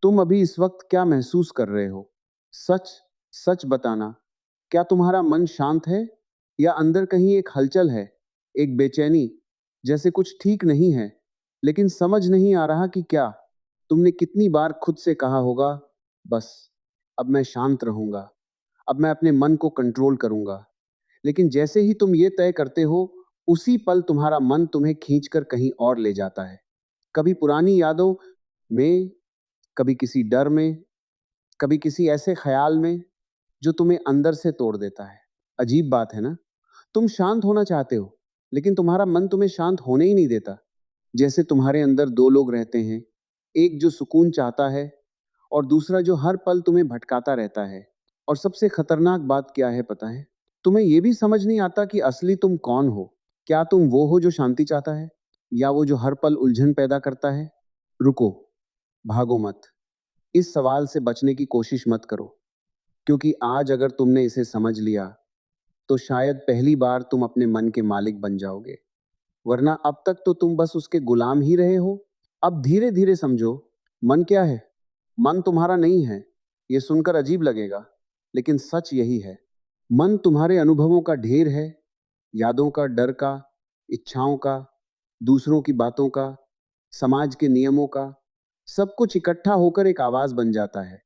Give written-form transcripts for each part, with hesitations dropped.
तुम अभी इस वक्त क्या महसूस कर रहे हो? सच सच बताना। क्या तुम्हारा मन शांत है या अंदर कहीं एक हलचल है, एक बेचैनी, जैसे कुछ ठीक नहीं है, लेकिन समझ नहीं आ रहा कि क्या? तुमने कितनी बार खुद से कहा होगा, बस अब मैं शांत रहूंगा, अब मैं अपने मन को कंट्रोल करूंगा। लेकिन जैसे ही तुम ये तय करते हो, उसी पल तुम्हारा मन तुम्हें खींचकर कहीं और ले जाता है। कभी पुरानी यादों में, कभी किसी डर में, कभी किसी ऐसे ख्याल में जो तुम्हें अंदर से तोड़ देता है। अजीब बात है ना? तुम शांत होना चाहते हो, लेकिन तुम्हारा मन तुम्हें शांत होने ही नहीं देता। जैसे तुम्हारे अंदर दो लोग रहते हैं, एक जो सुकून चाहता है और दूसरा जो हर पल तुम्हें भटकाता रहता है। और सबसे खतरनाक बात क्या है पता है? तुम्हें यह भी समझ नहीं आता कि असली तुम कौन हो। क्या तुम वो हो जो शांति चाहता है, या वो जो हर पल उलझन पैदा करता है? रुको, भागो मत। इस सवाल से बचने की कोशिश मत करो, क्योंकि आज अगर तुमने इसे समझ लिया, तो शायद पहली बार तुम अपने मन के मालिक बन जाओगे। वरना अब तक तो तुम बस उसके गुलाम ही रहे हो। अब धीरे धीरे समझो, मन क्या है। मन तुम्हारा नहीं है। यह सुनकर अजीब लगेगा, लेकिन सच यही है। मन तुम्हारे अनुभवों का ढेर है, यादों का, डर का, इच्छाओं का, दूसरों की बातों का, समाज के नियमों का। सब कुछ इकट्ठा होकर एक आवाज बन जाता है,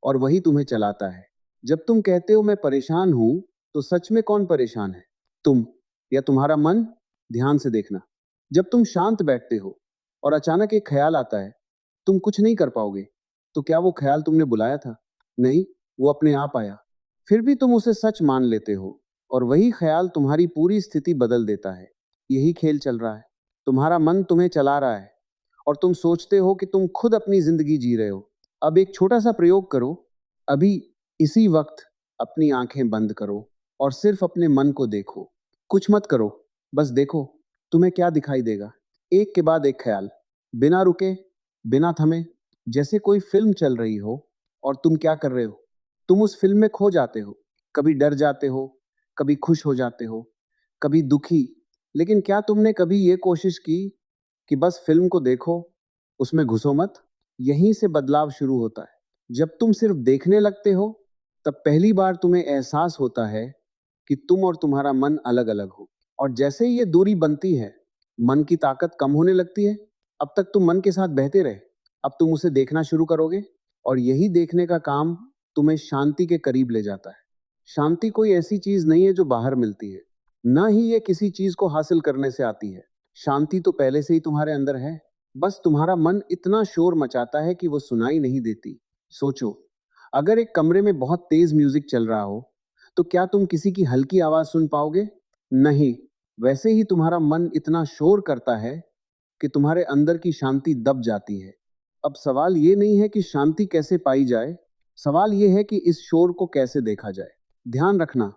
और वही तुम्हें चलाता है। जब तुम कहते हो मैं परेशान हूं, तो सच में कौन परेशान है? तुम या तुम्हारा मन? ध्यान से देखना। जब तुम शांत बैठते हो और अचानक एक ख्याल आता है, तुम कुछ नहीं कर पाओगे। तो क्या वो ख्याल तुमने बुलाया था? नहीं, वो अपने आप आया। फिर भी तुम उसे सच मान लेते हो, और वही ख्याल तुम्हारी पूरी स्थिति बदल देता है। यही खेल चल रहा है। तुम्हारा मन तुम्हें चला रहा है, और तुम सोचते हो कि तुम खुद अपनी जिंदगी जी रहे हो। अब एक छोटा सा प्रयोग करो। अभी, इसी वक्त, अपनी आंखें बंद करो और सिर्फ अपने मन को देखो। कुछ मत करो, बस देखो तुम्हें क्या दिखाई देगा। एक के बाद एक ख्याल, बिना रुके, बिना थमे, जैसे कोई फिल्म चल रही हो। और तुम क्या कर रहे हो? तुम उस फिल्म में खो जाते हो। कभी डर जाते हो, कभी खुश हो जाते हो, कभी दुखी। लेकिन क्या तुमने कभी ये कोशिश की कि बस फिल्म को देखो, उसमें घुसो मत? यहीं से बदलाव शुरू होता है। जब तुम सिर्फ देखने लगते हो, तब पहली बार तुम्हें एहसास होता है कि तुम और तुम्हारा मन अलग अलग हो। और जैसे ही ये दूरी बनती है, मन की ताकत कम होने लगती है। अब तक तुम मन के साथ बहते रहे, अब तुम उसे देखना शुरू करोगे। और यही देखने का काम तुम्हें शांति के करीब ले जाता है। शांति कोई ऐसी चीज नहीं है जो बाहर मिलती है, ना ही ये किसी चीज को हासिल करने से आती है। शांति तो पहले से ही तुम्हारे अंदर है। बस तुम्हारा मन इतना शोर मचाता है कि वो सुनाई नहीं देती। सोचो, अगर एक कमरे में बहुत तेज म्यूजिक चल रहा हो, तो क्या तुम किसी की हल्की आवाज सुन पाओगे? नहीं। वैसे ही तुम्हारा मन इतना शोर करता है कि तुम्हारे अंदर की शांति दब जाती है। अब सवाल ये नहीं है कि शांति कैसे पाई जाए, सवाल ये है कि इस शोर को कैसे देखा जाए। ध्यान रखना,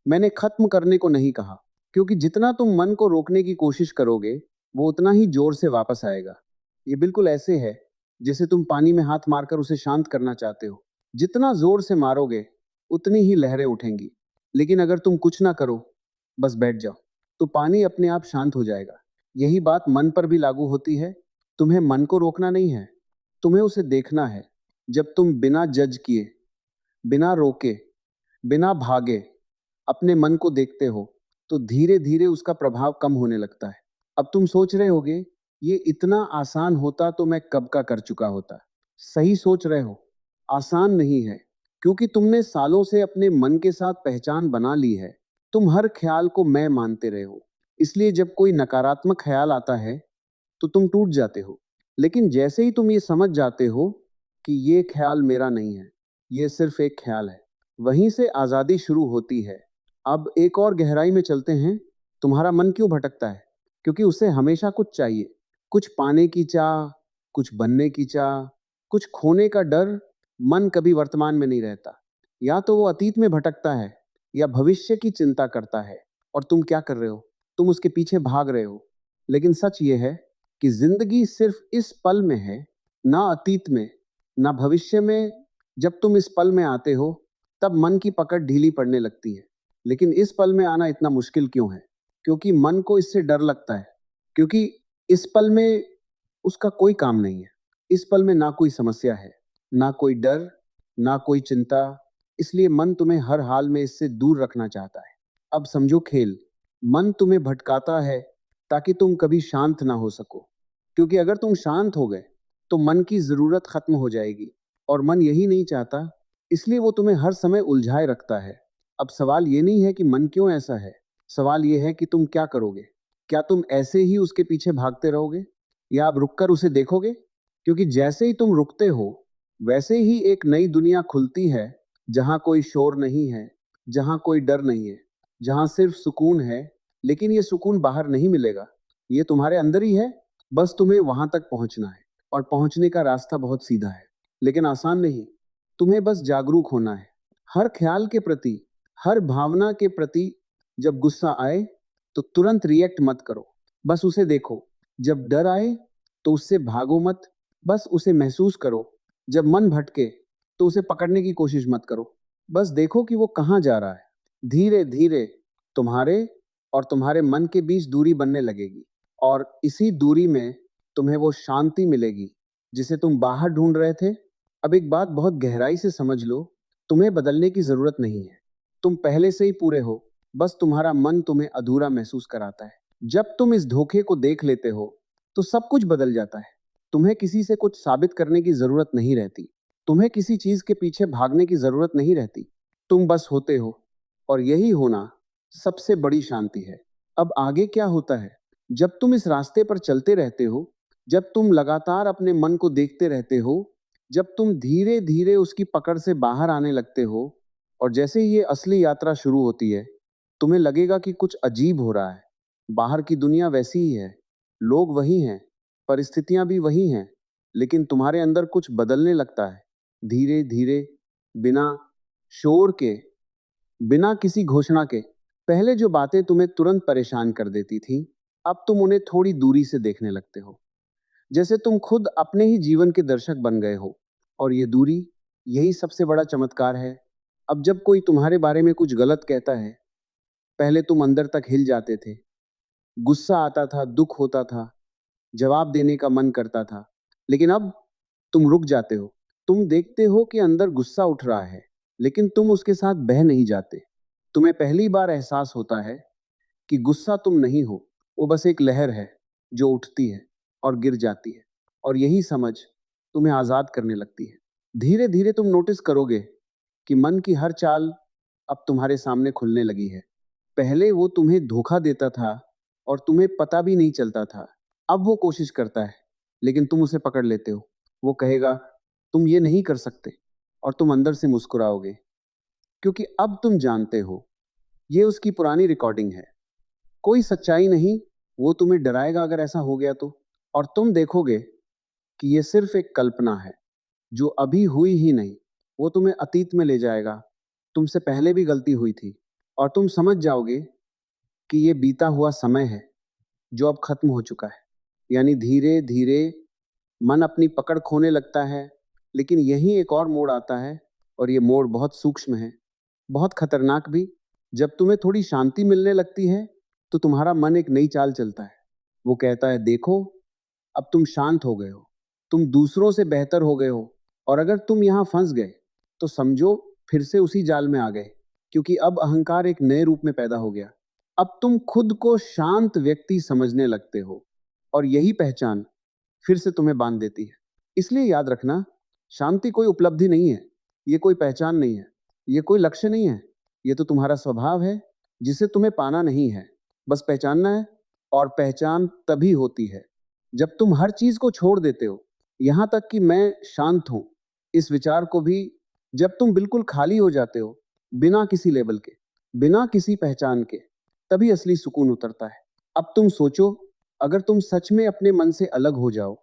मैंने खत्म करने को नहीं कहा, क्योंकि जितना तुम मन को रोकने की कोशिश करोगे, वो उतना ही जोर से वापस आएगा। ये बिल्कुल ऐसे है जैसे तुम पानी में हाथ मारकर उसे शांत करना चाहते हो। जितना जोर से मारोगे, उतनी ही लहरें उठेंगी। लेकिन अगर तुम कुछ ना करो, बस बैठ जाओ, तो पानी अपने आप शांत हो जाएगा। यही बात मन पर भी लागू होती है। तुम्हें मन को रोकना नहीं है, तुम्हें उसे देखना है। जब तुम बिना जज किए, बिना रोके, बिना भागे अपने मन को देखते हो, तो धीरे धीरे उसका प्रभाव कम होने लगता है। अब तुम सोच रहे होगे, ये इतना आसान होता तो मैं कब का कर चुका होता। सही सोच रहे हो, आसान नहीं है, क्योंकि तुमने सालों से अपने मन के साथ पहचान बना ली है। तुम हर ख्याल को मैं मानते रहे हो, इसलिए जब कोई नकारात्मक ख्याल आता है, तो तुम टूट जाते हो। लेकिन जैसे ही तुम ये समझ जाते हो कि ये ख्याल मेरा नहीं है, ये सिर्फ एक ख्याल है, वहीं से आजादी शुरू होती है। अब एक और गहराई में चलते हैं। तुम्हारा मन क्यों भटकता है? क्योंकि उसे हमेशा कुछ चाहिए। कुछ पाने की चाह, कुछ बनने की चाह, कुछ खोने का डर। मन कभी वर्तमान में नहीं रहता। या तो वो अतीत में भटकता है, या भविष्य की चिंता करता है। और तुम क्या कर रहे हो? तुम उसके पीछे भाग रहे हो। लेकिन सच ये है कि जिंदगी सिर्फ इस पल में है, ना अतीत में, ना भविष्य में। जब तुम इस पल में आते हो, तब मन की पकड़ ढीली पड़ने लगती है। लेकिन इस पल में आना इतना मुश्किल क्यों है? क्योंकि मन को इससे डर लगता है। क्योंकि इस पल में उसका कोई काम नहीं है। इस पल में ना कोई समस्या है, ना कोई डर, ना कोई चिंता, इसलिए मन तुम्हें हर हाल में इससे दूर रखना चाहता है। अब समझो खेल, मन तुम्हें भटकाता है ताकि तुम कभी शांत ना हो सको, क्योंकि अगर तुम शांत हो गए तो मन की जरूरत खत्म हो जाएगी, और मन यही नहीं चाहता, इसलिए वो तुम्हें हर समय उलझाए रखता है। अब सवाल ये नहीं है कि मन क्यों ऐसा है, सवाल ये है कि तुम क्या करोगे। क्या तुम ऐसे ही उसके पीछे भागते रहोगे, या आप रुककर उसे देखोगे? क्योंकि जैसे ही तुम रुकते हो, वैसे ही एक नई दुनिया खुलती है, जहां कोई शोर नहीं है, जहां कोई डर नहीं है, जहां सिर्फ सुकून है। लेकिन ये सुकून बाहर नहीं मिलेगा, ये तुम्हारे अंदर ही है। बस तुम्हें वहां तक पहुंचना है, और पहुंचने का रास्ता बहुत सीधा है, लेकिन आसान नहीं। तुम्हें बस जागरूक होना है। हर ख्याल के प्रति, हर भावना के प्रति जब गुस्सा आए तो तुरंत रिएक्ट मत करो, बस उसे देखो। जब डर आए तो उससे भागो मत, बस उसे महसूस करो। जब मन भटके तो उसे पकड़ने की कोशिश मत करो, बस देखो कि वो कहाँ जा रहा है। धीरे धीरे तुम्हारे और तुम्हारे मन के बीच दूरी बनने लगेगी, और इसी दूरी में तुम्हें वो शांति मिलेगी जिसे तुम बाहर ढूंढ रहे थे। अब एक बात बहुत गहराई से समझ लो, तुम्हें बदलने की जरूरत नहीं है। तुम पहले से ही पूरे हो, बस तुम्हारा मन तुम्हें अधूरा महसूस कराता है। जब तुम इस धोखे को देख लेते हो तो सब कुछ बदल जाता है। तुम्हें किसी से कुछ साबित करने की जरूरत नहीं रहती, तुम्हें किसी चीज के पीछे भागने की जरूरत नहीं रहती। तुम बस होते हो, और यही होना सबसे बड़ी शांति है। अब आगे क्या होता है, जब तुम इस रास्ते पर चलते रहते हो, जब तुम लगातार अपने मन को देखते रहते हो, जब तुम धीरे धीरे उसकी पकड़ से बाहर आने लगते हो, और जैसे ही ये असली यात्रा शुरू होती है, तुम्हें लगेगा कि कुछ अजीब हो रहा है। बाहर की दुनिया वैसी ही है, लोग वही हैं, परिस्थितियां भी वही हैं, लेकिन तुम्हारे अंदर कुछ बदलने लगता है, धीरे धीरे, बिना शोर के, बिना किसी घोषणा के। पहले जो बातें तुम्हें तुरंत परेशान कर देती थी, अब तुम उन्हें थोड़ी दूरी से देखने लगते हो, जैसे तुम खुद अपने ही जीवन के दर्शक बन गए हो। और ये दूरी, यही सबसे बड़ा चमत्कार है। अब जब कोई तुम्हारे बारे में कुछ गलत कहता है, पहले तुम अंदर तक हिल जाते थे, गुस्सा आता था, दुख होता था, जवाब देने का मन करता था। लेकिन अब तुम रुक जाते हो, तुम देखते हो कि अंदर गुस्सा उठ रहा है, लेकिन तुम उसके साथ बह नहीं जाते। तुम्हें पहली बार एहसास होता है कि गुस्सा तुम नहीं हो, वो बस एक लहर है जो उठती है और गिर जाती है, और यही समझ तुम्हें आजाद करने लगती है। धीरे धीरे तुम नोटिस करोगे कि मन की हर चाल अब तुम्हारे सामने खुलने लगी है। पहले वो तुम्हें धोखा देता था और तुम्हें पता भी नहीं चलता था। अब वो कोशिश करता है, लेकिन तुम उसे पकड़ लेते हो। वो कहेगा, तुम ये नहीं कर सकते, और तुम अंदर से मुस्कुराओगे, क्योंकि अब तुम जानते हो ये उसकी पुरानी रिकॉर्डिंग है। कोई सच्चाई नहीं, वो तुम्हें डराएगा अगर ऐसा हो गया तो। और तुम देखोगे कि ये सिर्फ एक कल्पना है जो अभी हुई ही नहीं। वो तुम्हें अतीत में ले जाएगा, तुमसे पहले भी गलती हुई थी, और तुम समझ जाओगे कि ये बीता हुआ समय है जो अब खत्म हो चुका है। यानी धीरे धीरे मन अपनी पकड़ खोने लगता है। लेकिन यही एक और मोड़ आता है, और ये मोड़ बहुत सूक्ष्म है, बहुत खतरनाक भी। जब तुम्हें थोड़ी शांति मिलने लगती है तो तुम्हारा मन एक नई चाल चलता है। वो कहता है, देखो, अब तुम शांत हो गए हो, तुम दूसरों से बेहतर हो गए हो, और अगर तुम यहाँ फंस गए तो समझो फिर से उसी जाल में आ गए, क्योंकि अब अहंकार एक नए रूप में पैदा हो गया। अब तुम खुद को शांत व्यक्ति समझने लगते हो, और यही पहचान फिर से तुम्हें बांध देती है। इसलिए याद रखना, शांति कोई उपलब्धि नहीं है, ये कोई पहचान नहीं है, ये कोई लक्ष्य नहीं है, ये तो तुम्हारा स्वभाव है जिसे तुम्हें पाना नहीं है, बस पहचानना है। और पहचान तभी होती है जब तुम हर चीज को छोड़ देते हो, यहां तक कि मैं शांत हूं इस विचार को भी। जब तुम बिल्कुल खाली हो जाते हो, बिना किसी लेबल के, बिना किसी पहचान के, तभी असली सुकून उतरता है। अब तुम सोचो, अगर तुम सच में अपने मन से अलग हो जाओ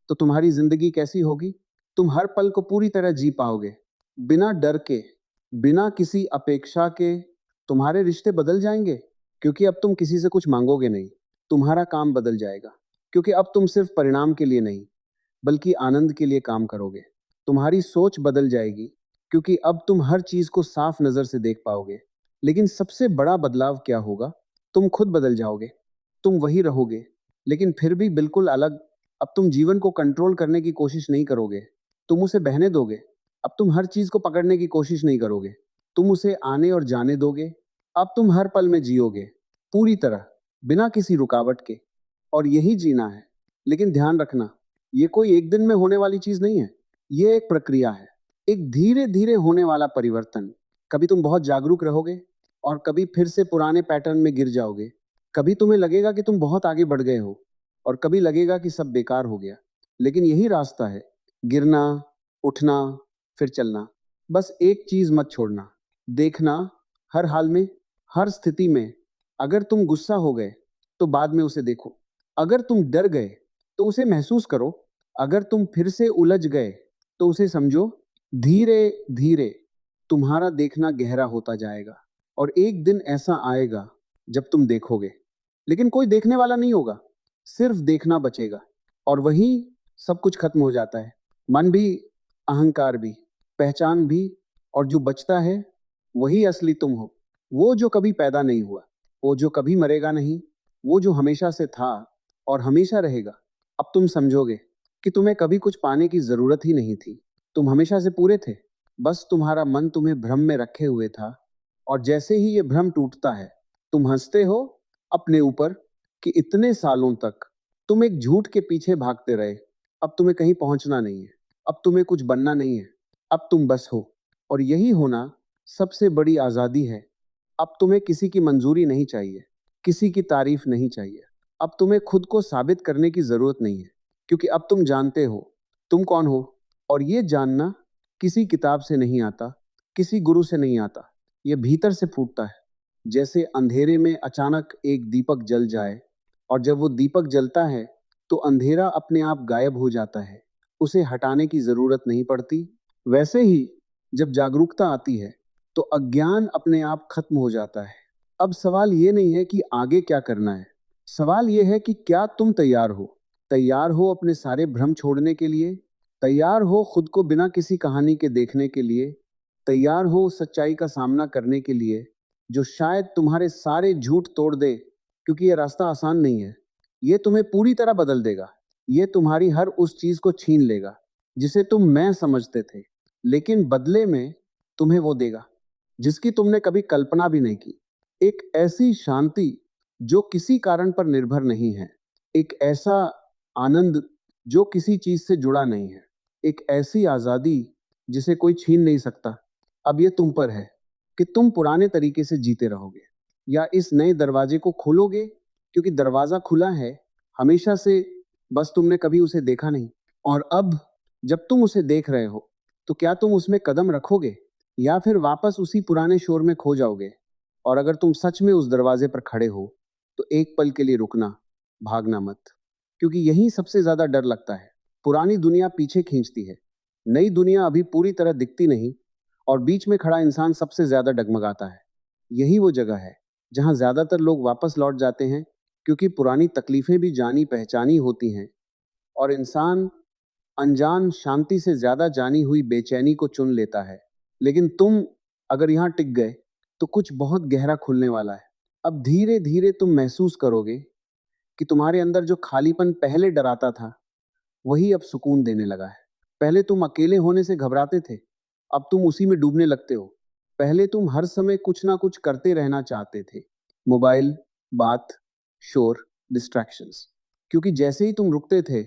तो तुम्हारी जिंदगी कैसी होगी। तुम हर पल को पूरी तरह जी पाओगे, बिना डर के, बिना किसी अपेक्षा के। तुम्हारे रिश्ते बदल जाएंगे, क्योंकि अब तुम किसी से कुछ मांगोगे नहीं। तुम्हारा काम बदल जाएगा, क्योंकि अब तुम सिर्फ परिणाम के लिए नहीं, बल्कि आनंद के लिए काम करोगे। तुम्हारी सोच बदल जाएगी, क्योंकि अब तुम हर चीज को साफ नजर से देख पाओगे। लेकिन सबसे बड़ा बदलाव क्या होगा, तुम खुद बदल जाओगे। तुम वही रहोगे, लेकिन फिर भी बिल्कुल अलग। अब तुम जीवन को कंट्रोल करने की कोशिश नहीं करोगे, तुम उसे बहने दोगे। अब तुम हर चीज को पकड़ने की कोशिश नहीं करोगे। तुम उसे आने और जाने दोगे। अब तुम हर पल में जियोगे, पूरी तरह, बिना किसी रुकावट के। और यही जीना है। लेकिन ध्यान रखना, ये कोई एक दिन में होने वाली चीज नहीं है। ये एक प्रक्रिया है, एक धीरे धीरे होने वाला परिवर्तन। कभी तुम बहुत जागरूक रहोगे और कभी फिर से पुराने पैटर्न में गिर जाओगे। कभी तुम्हें लगेगा कि तुम बहुत आगे बढ़ गए हो और कभी लगेगा कि सब बेकार हो गया। लेकिन यही रास्ता है, गिरना, उठना, फिर चलना। बस एक चीज मत छोड़ना, देखना, हर हाल में, हर स्थिति में। अगर तुम गुस्सा हो गए तो बाद में उसे देखो। अगर तुम डर गए तो उसे महसूस करो। अगर तुम फिर से उलझ गए तो उसे समझो। धीरे धीरे तुम्हारा देखना गहरा होता जाएगा और एक दिन ऐसा आएगा जब तुम देखोगे, लेकिन कोई देखने वाला नहीं होगा, सिर्फ देखना बचेगा। और वही सब कुछ खत्म हो जाता है, मन भी, अहंकार भी, पहचान भी। और जो बचता है वही असली तुम हो। वो जो कभी पैदा नहीं हुआ, वो जो कभी मरेगा नहीं, वो जो हमेशा से था और हमेशा रहेगा। अब तुम समझोगे कि तुम्हें कभी कुछ पाने की जरूरत ही नहीं थी। तुम हमेशा से पूरे थे। बस तुम्हारा मन तुम्हें भ्रम में रखे हुए था। और जैसे ही ये भ्रम टूटता है, तुम हंसते हो अपने ऊपर कि इतने सालों तक तुम एक झूठ के पीछे भागते रहे। अब तुम्हें कहीं पहुंचना नहीं है, अब तुम्हें कुछ बनना नहीं है, अब तुम बस हो। और यही होना सबसे बड़ी आजादी है। अब तुम्हें किसी की मंजूरी नहीं चाहिए, किसी की तारीफ नहीं चाहिए। अब तुम्हें खुद को साबित करने की जरूरत नहीं है, क्योंकि अब तुम जानते हो तुम कौन हो। और ये जानना किसी किताब से नहीं आता, किसी गुरु से नहीं आता। ये भीतर से फूटता है, जैसे अंधेरे में अचानक एक दीपक जल जाए। और जब वो दीपक जलता है तो अंधेरा अपने आप गायब हो जाता है, उसे हटाने की जरूरत नहीं पड़ती। वैसे ही जब जागरूकता आती है तो अज्ञान अपने आप खत्म हो जाता है। अब सवाल ये नहीं है कि आगे क्या करना है, सवाल ये है कि क्या तुम तैयार हो। तैयार हो अपने सारे भ्रम छोड़ने के लिए, तैयार हो खुद को बिना किसी कहानी के देखने के लिए, तैयार हो उस सच्चाई का सामना करने के लिए जो शायद तुम्हारे सारे झूठ तोड़ दे। क्योंकि ये रास्ता आसान नहीं है, ये तुम्हें पूरी तरह बदल देगा। ये तुम्हारी हर उस चीज को छीन लेगा जिसे तुम मैं समझते थे, लेकिन बदले में तुम्हें वो देगा जिसकी तुमने कभी कल्पना भी नहीं की। एक ऐसी शांति जो किसी कारण पर निर्भर नहीं है, एक ऐसा आनंद जो किसी चीज से जुड़ा नहीं है, एक ऐसी आजादी जिसे कोई छीन नहीं सकता। अब ये तुम पर है कि तुम पुराने तरीके से जीते रहोगे या इस नए दरवाजे को खोलोगे, क्योंकि दरवाजा खुला है हमेशा से, बस तुमने कभी उसे देखा नहीं। और अब जब तुम उसे देख रहे हो तो क्या तुम उसमें कदम रखोगे या फिर वापस उसी पुराने शोर में खो जाओगे। और अगर तुम सच में उस दरवाजे पर खड़े हो तो एक पल के लिए रुकना, भागना मत। क्योंकि यही सबसे ज्यादा डर लगता है। पुरानी दुनिया पीछे खींचती है, नई दुनिया अभी पूरी तरह दिखती नहीं, और बीच में खड़ा इंसान सबसे ज्यादा डगमगाता है। यही वो जगह है जहां ज्यादातर लोग वापस लौट जाते हैं, क्योंकि पुरानी तकलीफें भी जानी पहचानी होती हैं। और इंसान अनजान शांति से ज्यादा जानी हुई बेचैनी को चुन लेता है। लेकिन तुम अगर यहां टिक गए तो कुछ बहुत गहरा खुलने वाला है। अब धीरे धीरे तुम महसूस करोगे कि तुम्हारे अंदर जो खालीपन पहले डराता था वही अब सुकून देने लगा है। पहले तुम अकेले होने से घबराते थे, अब तुम उसी में डूबने लगते हो। पहले तुम हर समय कुछ ना कुछ करते रहना चाहते थे, मोबाइल, बात, शोर, डिस्ट्रैक्शंस। क्योंकि जैसे ही तुम रुकते थे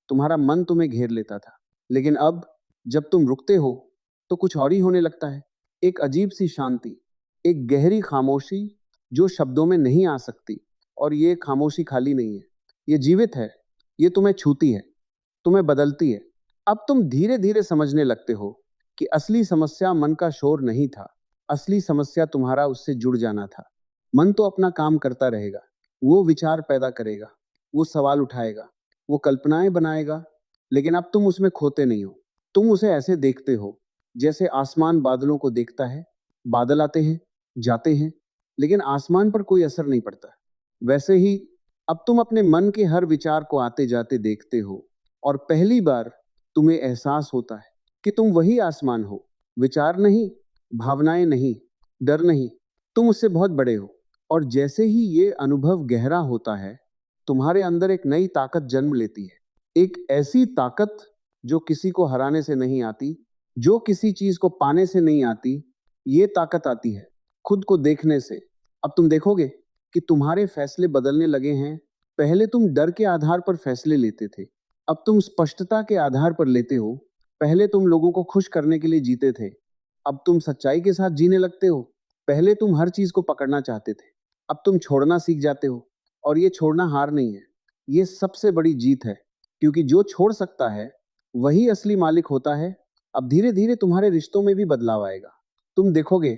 तुम्हारा मन तुम्हें घेर लेता था। लेकिन अब जब तुम रुकते हो तो कुछ और ही होने लगता है। एक अजीब सी शांति, एक गहरी खामोशी जो शब्दों में नहीं आ सकती। और ये खामोशी खाली नहीं है, ये जीवित है। ये तुम्हें छूती है, तुम्हें बदलती है। अब तुम धीरे धीरे समझने लगते हो कि असली समस्या मन का शोर नहीं था, असली समस्या तुम्हारा उससे जुड़ जाना था। मन तो अपना काम करता रहेगा, वो विचार पैदा करेगा, वो सवाल उठाएगा, वो कल्पनाएं बनाएगा, लेकिन अब तुम उसमें खोते नहीं हो। तुम उसे ऐसे देखते हो जैसे आसमान बादलों को देखता है। बादल आते हैं, जाते हैं, लेकिन आसमान पर कोई असर नहीं पड़ता। वैसे ही अब तुम अपने मन के हर विचार को आते जाते देखते हो, और पहली बार तुम्हें एहसास होता है कि तुम वही आसमान हो। विचार नहीं, भावनाएं नहीं, डर नहीं, तुम उससे बहुत बड़े हो। और जैसे ही ये अनुभव गहरा होता है तुम्हारे अंदर एक नई ताकत जन्म लेती है। एक ऐसी ताकत जो किसी को हराने से नहीं आती, जो किसी चीज को पाने से नहीं आती, ये ताकत आती है खुद को देखने से। अब तुम देखोगे कि तुम्हारे फैसले बदलने लगे हैं। पहले तुम डर के आधार पर फैसले लेते थे, अब तुम स्पष्टता के आधार पर लेते हो। पहले तुम लोगों को खुश करने के लिए जीते थे, अब तुम सच्चाई के साथ जीने लगते हो। पहले तुम हर चीज को पकड़ना चाहते थे, अब तुम छोड़ना सीख जाते हो। और ये छोड़ना हार नहीं है, ये सबसे बड़ी जीत है, क्योंकि जो छोड़ सकता है वही असली मालिक होता है। अब धीरे धीरे तुम्हारे रिश्तों में भी बदलाव आएगा। तुम देखोगे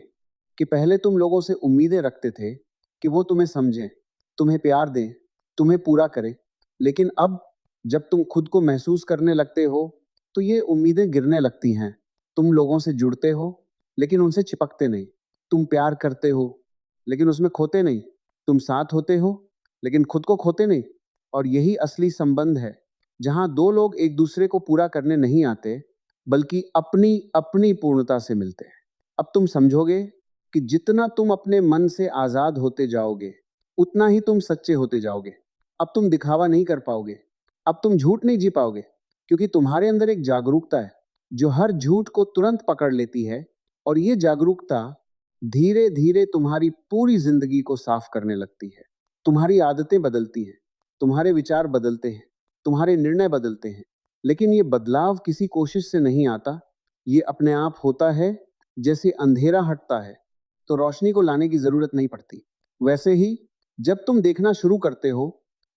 कि पहले तुम लोगों से उम्मीदें रखते थे कि वो तुम्हें समझें, तुम्हें प्यार दें, तुम्हें पूरा करें। लेकिन अब जब तुम खुद को महसूस करने लगते हो तो ये उम्मीदें गिरने लगती हैं। तुम लोगों से जुड़ते हो लेकिन उनसे चिपकते नहीं। तुम प्यार करते हो लेकिन उसमें खोते नहीं। तुम साथ होते हो लेकिन खुद को खोते नहीं। और यही असली संबंध है, जहां दो लोग एक दूसरे को पूरा करने नहीं आते, बल्कि अपनी अपनी पूर्णता से मिलते हैं। अब तुम समझोगे कि जितना तुम अपने मन से आजाद होते जाओगे, उतना ही तुम सच्चे होते जाओगे। अब तुम दिखावा नहीं कर पाओगे, अब तुम झूठ नहीं जी पाओगे, क्योंकि तुम्हारे अंदर एक जागरूकता है जो हर झूठ को तुरंत पकड़ लेती है। और ये जागरूकता धीरे धीरे तुम्हारी पूरी जिंदगी को साफ करने लगती है। तुम्हारी आदतें बदलती हैं, तुम्हारे विचार बदलते हैं, तुम्हारे निर्णय बदलते हैं। लेकिन ये बदलाव किसी कोशिश से नहीं आता, ये अपने आप होता है। जैसे अंधेरा हटता है तो रोशनी को लाने की जरूरत नहीं पड़ती, वैसे ही जब तुम देखना शुरू करते हो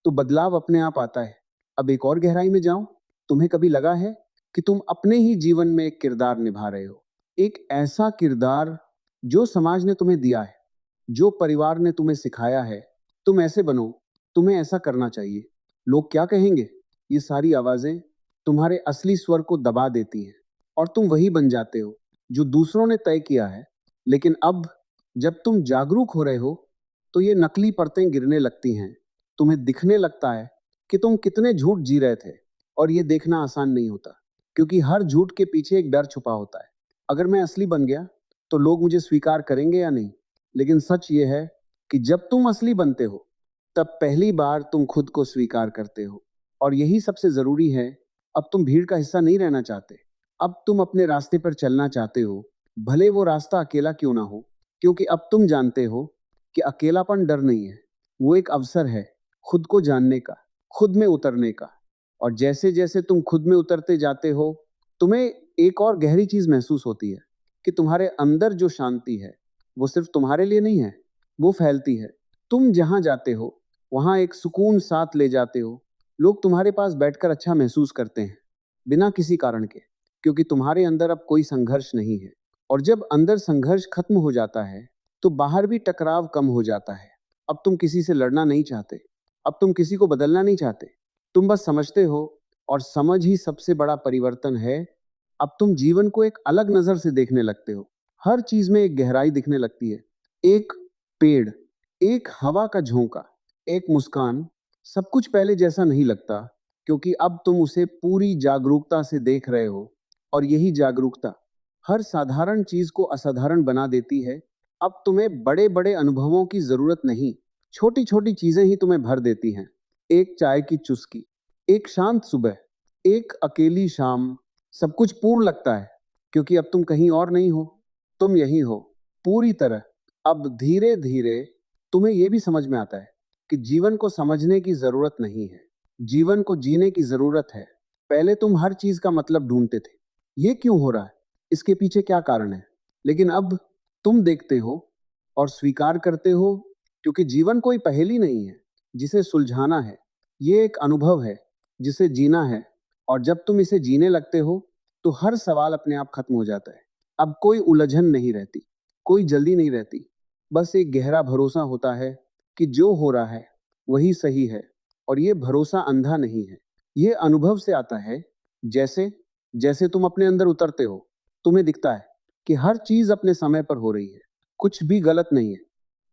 तो बदलाव अपने आप आता है। अब एक और गहराई में जाऊं, तुम्हें कभी लगा है कि तुम अपने ही जीवन में एक किरदार निभा रहे हो? एक ऐसा किरदार जो समाज ने तुम्हें दिया है, जो परिवार ने तुम्हें सिखाया है, तुम ऐसे बनो, तुम्हें ऐसा करना चाहिए, लोग क्या कहेंगे, ये सारी आवाजें तुम्हारे असली स्वर को दबा देती हैं। और तुम वही बन जाते हो जो दूसरों ने तय किया है। लेकिन अब जब तुम जागरूक हो रहे हो तो ये नकली परतें गिरने लगती हैं। तुम्हें दिखने लगता है कि तुम कितने झूठ जी रहे थे। और ये देखना आसान नहीं होता, क्योंकि हर झूठ के पीछे एक डर छुपा होता है। अगर मैं असली बन गया तो लोग मुझे स्वीकार करेंगे या नहीं? लेकिन सच ये है कि जब तुम असली बनते हो तब पहली बार तुम खुद को स्वीकार करते हो। और यही सबसे जरूरी है। अब तुम भीड़ का हिस्सा नहीं रहना चाहते, अब तुम अपने रास्ते पर चलना चाहते हो, भले वो रास्ता अकेला क्यों ना हो। क्योंकि अब तुम जानते हो कि अकेलापन डर नहीं है, वो एक अवसर है खुद को जानने का, खुद में उतरने का। और जैसे जैसे तुम खुद में उतरते जाते हो, तुम्हें एक और गहरी चीज महसूस होती है कि तुम्हारे अंदर जो शांति है वो सिर्फ तुम्हारे लिए नहीं है, वो फैलती है। तुम जहां जाते हो वहां एक सुकून साथ ले जाते हो। लोग तुम्हारे पास बैठकर अच्छा महसूस करते हैं, बिना किसी कारण के, क्योंकि तुम्हारे अंदर अब कोई संघर्ष नहीं है। और जब अंदर संघर्ष खत्म हो जाता है तो बाहर भी टकराव कम हो जाता है। अब तुम किसी से लड़ना नहीं चाहते, अब तुम किसी को बदलना नहीं चाहते, तुम बस समझते हो। और समझ ही सबसे बड़ा परिवर्तन है। अब तुम जीवन को एक अलग नजर से देखने लगते हो। हर चीज में एक गहराई दिखने लगती है। एक पेड़, एक हवा का झोंका, एक मुस्कान, सब कुछ पहले जैसा नहीं लगता, क्योंकि अब तुम उसे पूरी जागरूकता से देख रहे हो। और यही जागरूकता हर साधारण चीज को असाधारण बना देती है। अब तुम्हें बड़े बड़े अनुभवों की जरूरत नहीं, छोटी छोटी चीजें ही तुम्हें भर देती हैं। एक चाय की चुस्की, एक शांत सुबह, एक अकेली शाम, सब कुछ पूर्ण लगता है, क्योंकि अब तुम कहीं और नहीं हो, तुम यही हो, पूरी तरह। अब धीरे धीरे तुम्हें यह भी समझ में आता है कि जीवन को समझने की जरूरत नहीं है, जीवन को जीने की जरूरत है। पहले तुम हर चीज का मतलब ढूंढते थे, ये क्यों हो रहा है, इसके पीछे क्या कारण है। लेकिन अब तुम देखते हो और स्वीकार करते हो, क्योंकि जीवन कोई पहेली नहीं है जिसे सुलझाना है, ये एक अनुभव है जिसे जीना है। और जब तुम इसे जीने लगते हो तो हर सवाल अपने आप खत्म हो जाता है। अब कोई उलझन नहीं रहती, कोई जल्दी नहीं रहती, बस एक गहरा भरोसा होता है कि जो हो रहा है वही सही है। और ये भरोसा अंधा नहीं है, ये अनुभव से आता है। जैसे जैसे तुम अपने अंदर उतरते हो, तुम्हें दिखता है कि हर चीज अपने समय पर हो रही है, कुछ भी गलत नहीं है।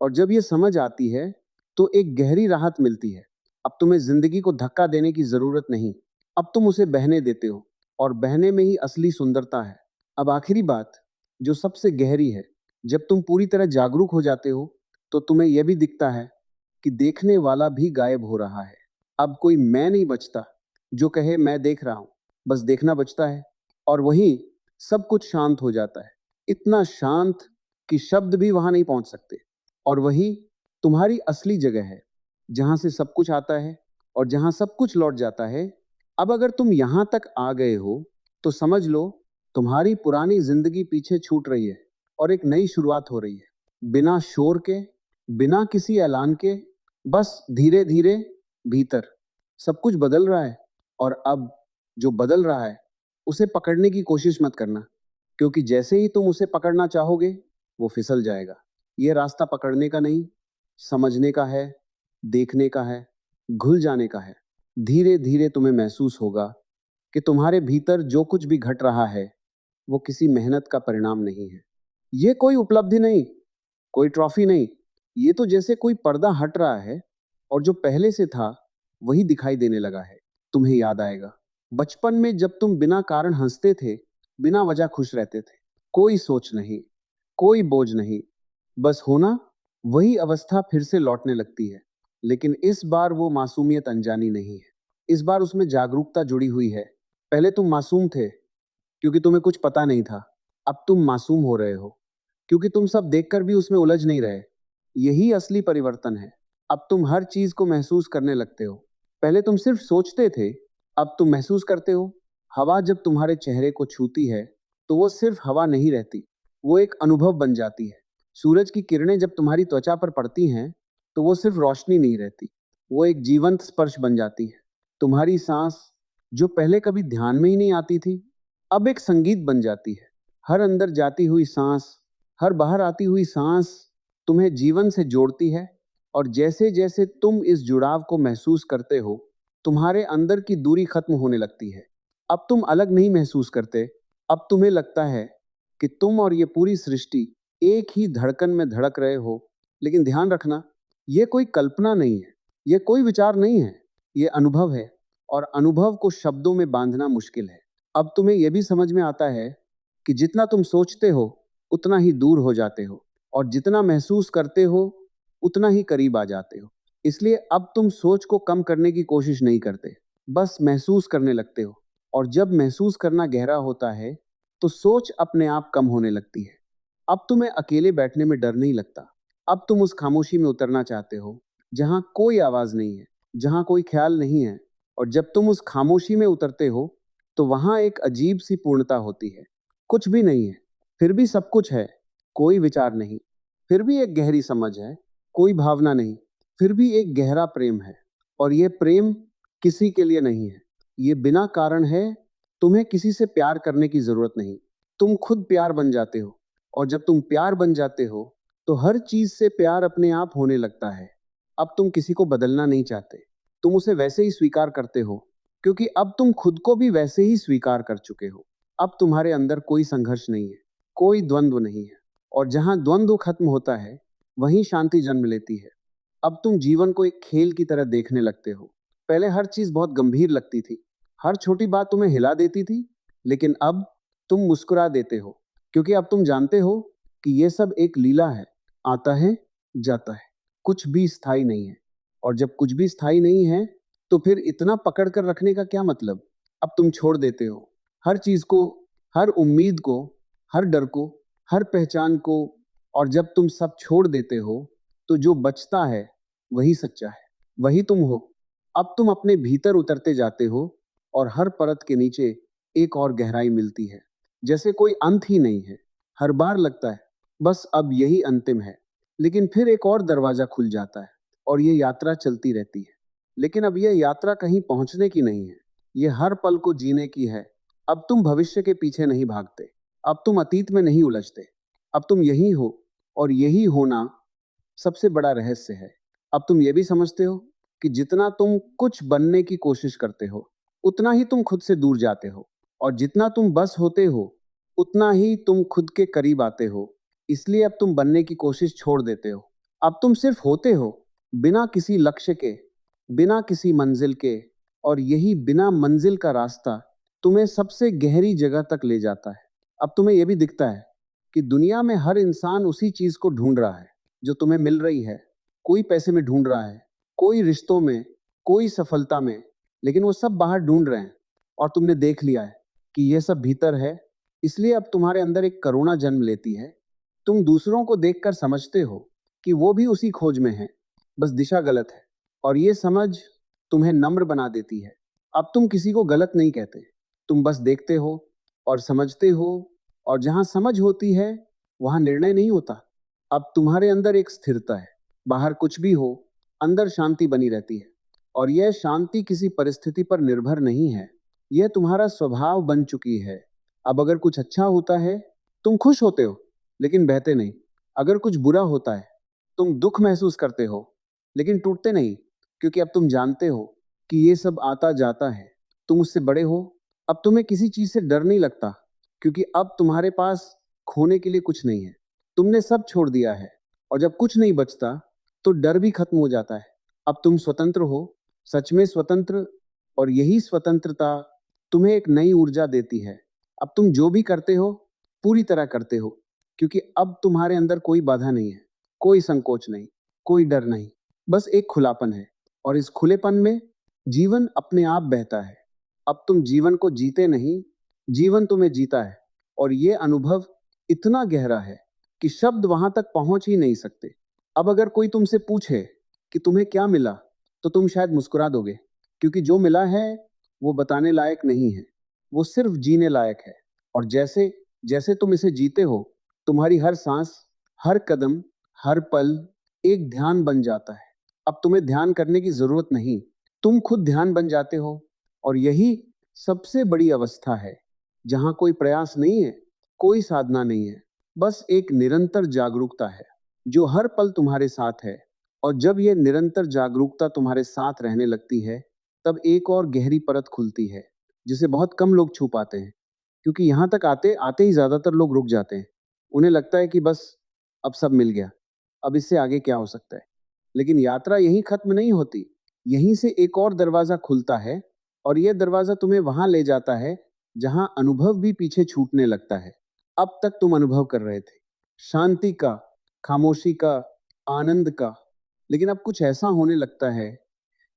और जब ये समझ आती है तो एक गहरी राहत मिलती है। अब तुम्हें जिंदगी को धक्का देने की जरूरत नहीं, अब तुम उसे बहने देते हो। और बहने में ही असली सुंदरता है। अब आखिरी बात जो सबसे गहरी है, जब तुम पूरी तरह जागरूक हो जाते हो तो तुम्हें यह भी दिखता है कि देखने वाला भी गायब हो रहा है। अब कोई मैं नहीं बचता जो कहे मैं देख रहा हूं, बस देखना बचता है, और वहीं सब कुछ शांत हो जाता है, इतना शांत कि शब्द भी वहां नहीं पहुंच सकते। और वही तुम्हारी असली जगह है, जहां से सब कुछ आता है और जहां सब कुछ लौट जाता है। अब अगर तुम यहां तक आ गए हो, तो समझ लो तुम्हारी पुरानी जिंदगी पीछे छूट रही है और एक नई शुरुआत हो रही है, बिना शोर के, बिना किसी ऐलान के, बस धीरे धीरे भीतर सब कुछ बदल रहा है। और अब जो बदल रहा है उसे पकड़ने की कोशिश मत करना, क्योंकि जैसे ही तुम उसे पकड़ना चाहोगे वो फिसल जाएगा। ये रास्ता पकड़ने का नहीं, समझने का है, देखने का है, घुल जाने का है। धीरे धीरे तुम्हें महसूस होगा कि तुम्हारे भीतर जो कुछ भी घट रहा है वो किसी मेहनत का परिणाम नहीं है। ये कोई उपलब्धि नहीं, कोई ट्रॉफी नहीं। ये तो जैसे कोई पर्दा हट रहा है और जो पहले से था वही दिखाई देने लगा है। तुम्हें याद आएगा बचपन में जब तुम बिना कारण हंसते थे, बिना वजह खुश रहते थे, कोई सोच नहीं, कोई बोझ नहीं, बस होना। वही अवस्था फिर से लौटने लगती है, लेकिन इस बार वो मासूमियत अनजानी नहीं है, इस बार उसमें जागरूकता जुड़ी हुई है। पहले तुम मासूम थे क्योंकि तुम्हें कुछ पता नहीं था। अब तुम मासूम हो रहे हो क्योंकि तुम सब देखकर भी उसमें उलझ नहीं रहे। यही असली परिवर्तन है। अब तुम हर चीज को महसूस करने लगते हो। पहले तुम सिर्फ सोचते थे, अब तुम महसूस करते हो। हवा जब तुम्हारे चेहरे को छूती है तो वो सिर्फ हवा नहीं रहती, वो एक अनुभव बन जाती है। सूरज की किरणें जब तुम्हारी त्वचा पर पड़ती हैं तो वो सिर्फ रोशनी नहीं रहती, वो एक जीवंत स्पर्श बन जाती है। तुम्हारी सांस जो पहले कभी ध्यान में ही नहीं आती थी, अब एक संगीत बन जाती है। हर अंदर जाती हुई सांस, हर बाहर आती हुई सांस तुम्हें जीवन से जोड़ती है। और जैसे जैसे तुम इस जुड़ाव को महसूस करते हो, तुम्हारे अंदर की दूरी खत्म होने लगती है। अब तुम अलग नहीं महसूस करते। अब तुम्हें लगता है कि तुम और ये पूरी सृष्टि एक ही धड़कन में धड़क रहे हो। लेकिन ध्यान रखना, ये कोई कल्पना नहीं है, ये कोई विचार नहीं है, ये अनुभव है। और अनुभव को शब्दों में बांधना मुश्किल है। अब तुम्हें यह भी समझ में आता है कि जितना तुम सोचते हो उतना ही दूर हो जाते हो, और जितना महसूस करते हो उतना ही करीब आ जाते हो। इसलिए अब तुम सोच को कम करने की कोशिश नहीं करते, बस महसूस करने लगते हो। और जब महसूस करना गहरा होता है तो सोच अपने आप कम होने लगती है। अब तुम्हें अकेले बैठने में डर नहीं लगता। अब तुम उस खामोशी में उतरना चाहते हो जहां कोई आवाज नहीं है, जहां कोई ख्याल नहीं है। और जब तुम उस खामोशी में उतरते हो तो वहां एक अजीब सी पूर्णता होती है। कुछ भी नहीं है, फिर भी सब कुछ है। कोई विचार नहीं, फिर भी एक गहरी समझ है। कोई भावना नहीं, फिर भी एक गहरा प्रेम है। और ये प्रेम किसी के लिए नहीं है, ये बिना कारण है। तुम्हें किसी से प्यार करने की जरूरत नहीं, तुम खुद प्यार बन जाते हो। और जब तुम प्यार बन जाते हो तो हर चीज से प्यार अपने आप होने लगता है। अब तुम किसी को बदलना नहीं चाहते, तुम उसे वैसे ही स्वीकार करते हो, क्योंकि अब तुम खुद को भी वैसे ही स्वीकार कर चुके हो। अब तुम्हारे अंदर कोई संघर्ष नहीं है, कोई द्वंद्व नहीं है। और जहां द्वंद्व खत्म होता है वहीं शांति जन्म लेती है। अब तुम जीवन को एक खेल की तरह देखने लगते हो। पहले हर चीज बहुत गंभीर लगती थी, हर छोटी बात तुम्हें हिला देती थी, लेकिन अब तुम मुस्कुरा देते हो, क्योंकि अब तुम जानते हो कि यह सब एक लीला है, आता है, जाता है, कुछ भी स्थायी नहीं है। और जब कुछ भी स्थायी नहीं है तो फिर इतना पकड़ कर रखने का क्या मतलब। अब तुम छोड़ देते हो हर चीज को, हर उम्मीद को, हर डर को, हर पहचान को। और जब तुम सब छोड़ देते हो तो जो बचता है वही सच्चा है, वही तुम हो। अब तुम अपने भीतर उतरते जाते हो और हर परत के नीचे एक और गहराई मिलती है, जैसे कोई अंत ही नहीं है। हर बार लगता है बस अब यही अंतिम है, लेकिन फिर एक और दरवाजा खुल जाता है और ये यात्रा चलती रहती है। लेकिन अब यह यात्रा कहीं पहुंचने की नहीं है, ये हर पल को जीने की है। अब तुम भविष्य के पीछे नहीं भागते, अब तुम अतीत में नहीं उलझते, अब तुम यही हो। और यही होना सबसे बड़ा रहस्य है। अब तुम ये भी समझते हो कि जितना तुम कुछ बनने की कोशिश करते हो उतना ही तुम खुद से दूर जाते हो, और जितना तुम बस होते हो उतना ही तुम खुद के करीब आते हो। इसलिए अब तुम बनने की कोशिश छोड़ देते हो। अब तुम सिर्फ होते हो, बिना किसी लक्ष्य के, बिना किसी मंजिल के। और यही बिना मंजिल का रास्ता तुम्हें सबसे गहरी जगह तक ले जाता है। अब तुम्हें यह भी दिखता है कि दुनिया में हर इंसान उसी चीज को ढूंढ रहा है जो तुम्हें मिल रही है। कोई पैसे में ढूंढ रहा है, कोई रिश्तों में, कोई सफलता में, लेकिन वो सब बाहर ढूंढ रहे हैं। और तुमने देख लिया है कि ये सब भीतर है, इसलिए अब तुम्हारे अंदर एक करुणा जन्म लेती है। तुम दूसरों को देखकर समझते हो कि वो भी उसी खोज में है, बस दिशा गलत है। और ये समझ तुम्हें नम्र बना देती है। अब तुम किसी को गलत नहीं कहते, तुम बस देखते हो और समझते हो, और जहां समझ होती है वहां निर्णय नहीं होता। अब तुम्हारे अंदर एक स्थिरता है, बाहर कुछ भी हो, अंदर शांति बनी रहती है। और यह शांति किसी परिस्थिति पर निर्भर नहीं है, यह तुम्हारा स्वभाव बन चुकी है। अब अगर कुछ अच्छा होता है, तुम खुश होते हो, लेकिन बहते नहीं। अगर कुछ बुरा होता है, तुम दुख महसूस करते हो, लेकिन टूटते नहीं, क्योंकि अब तुम जानते हो कि ये सब आता जाता है। तुम उससे बड़े हो, अब तुम्हें किसी चीज से डर नहीं लगता, क्योंकि अब तुम्हारे पास खोने के लिए कुछ नहीं है। तुमने सब छोड़ दिया है, और जब कुछ नहीं बचता तो डर भी खत्म हो जाता है। अब तुम स्वतंत्र हो, सच में स्वतंत्र। और यही स्वतंत्रता तुम्हें एक नई ऊर्जा देती है। अब तुम जो भी करते हो, पूरी तरह करते हो, क्योंकि अब तुम्हारे अंदर कोई बाधा नहीं है, कोई संकोच नहीं, कोई डर नहीं, बस एक खुलापन है। और इस खुलेपन में जीवन अपने आप बहता है। अब तुम जीवन को जीते नहीं, जीवन तुम्हें जीता है। और ये अनुभव इतना गहरा है कि शब्द वहां तक पहुंच ही नहीं सकते। अब अगर कोई तुमसे पूछे कि तुम्हें क्या मिला, तो तुम शायद मुस्कुरा दोगे, क्योंकि जो मिला है वो बताने लायक नहीं है, वो सिर्फ जीने लायक है। और जैसे जैसे तुम इसे जीते हो, तुम्हारी हर सांस, हर कदम, हर पल एक ध्यान बन जाता है। अब तुम्हें ध्यान करने की जरूरत नहीं, तुम खुद ध्यान बन जाते हो। और यही सबसे बड़ी अवस्था है, जहां कोई प्रयास नहीं है, कोई साधना नहीं है, बस एक निरंतर जागरूकता है जो हर पल तुम्हारे साथ है। और जब यह निरंतर जागरूकता तुम्हारे साथ रहने लगती है, तब एक और गहरी परत खुलती है, जिसे बहुत कम लोग छू पाते हैं, क्योंकि यहां तक आते आते ही ज्यादातर लोग रुक जाते हैं। उन्हें लगता है कि बस अब सब मिल गया, अब इससे आगे क्या हो सकता है। लेकिन यात्रा यहीं खत्म नहीं होती, यहीं से एक और दरवाजा खुलता है। और यह दरवाजा तुम्हें वहां ले जाता है जहां अनुभव भी पीछे छूटने लगता है। अब तक तुम अनुभव कर रहे थे शांति का, खामोशी का, आनंद का, लेकिन अब कुछ ऐसा होने लगता है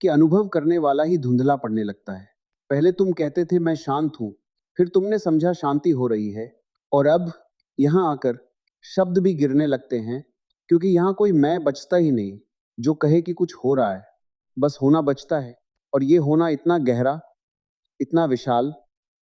कि अनुभव करने वाला ही धुंधला पड़ने लगता है। पहले तुम कहते थे मैं शांत हूं, फिर तुमने समझा शांति हो रही है। और अब यहां आकर शब्द भी गिरने लगते हैं, क्योंकि यहां कोई मैं बचता ही नहीं जो कहे कि कुछ हो रहा है। बस होना बचता है। और ये होना इतना गहरा, इतना विशाल,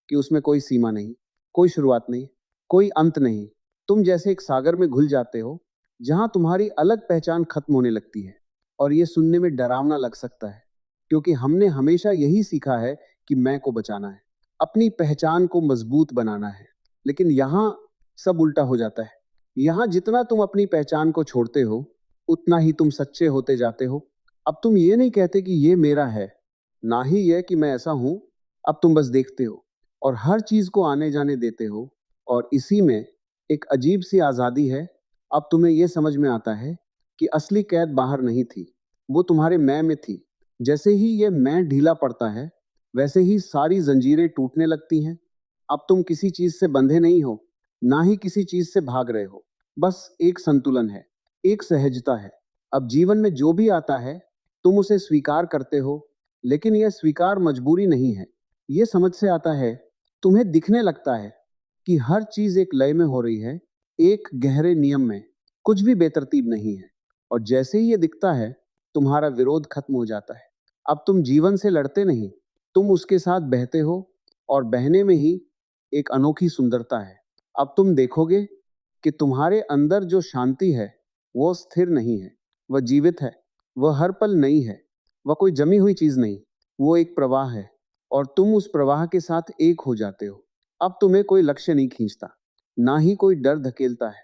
कि उसमें कोई सीमा नहीं, कोई शुरुआत नहीं, कोई अंत नहीं। तुम जैसे एक सागर में घुल जाते हो, जहां तुम्हारी अलग पहचान खत्म होने लगती है। और ये सुनने में डरावना लग सकता है, क्योंकि हमने हमेशा यही सीखा है कि मैं को बचाना है, अपनी पहचान को मजबूत बनाना है। लेकिन यहाँ सब उल्टा हो जाता है। यहाँ जितना तुम अपनी पहचान को छोड़ते हो, उतना ही तुम सच्चे होते जाते हो। अब तुम ये नहीं कहते कि ये मेरा है, ना ही यह कि मैं ऐसा हूं। अब तुम बस देखते हो और हर चीज को आने जाने देते हो। और इसी में एक अजीब सी आजादी है। अब तुम्हें यह समझ में आता है कि असली कैद बाहर नहीं थी, वो तुम्हारे मैं में थी। जैसे ही ये मैं ढीला पड़ता है, वैसे ही सारी जंजीरें टूटने लगती हैं। अब तुम किसी चीज से बंधे नहीं हो, ना ही किसी चीज से भाग रहे हो। बस एक संतुलन है, एक सहजता है। अब जीवन में जो भी आता है, तुम उसे स्वीकार करते हो, लेकिन यह स्वीकार मजबूरी नहीं है, यह समझ से आता है। तुम्हें दिखने लगता है कि हर चीज एक लय में हो रही है, एक गहरे नियम में, कुछ भी बेतरतीब नहीं है। और जैसे ही ये दिखता है, तुम्हारा विरोध खत्म हो जाता है। अब तुम जीवन से लड़ते नहीं, तुम उसके साथ बहते हो। और बहने में ही एक अनोखी सुंदरता है। अब तुम देखोगे कि तुम्हारे अंदर जो शांति है, वो स्थिर नहीं है, वह जीवित है, वह हर पल नई है, वह कोई जमी हुई चीज नहीं, वो एक प्रवाह है। और तुम उस प्रवाह के साथ एक हो जाते हो। अब तुम्हें कोई लक्ष्य नहीं खींचता, ना ही कोई डर धकेलता है।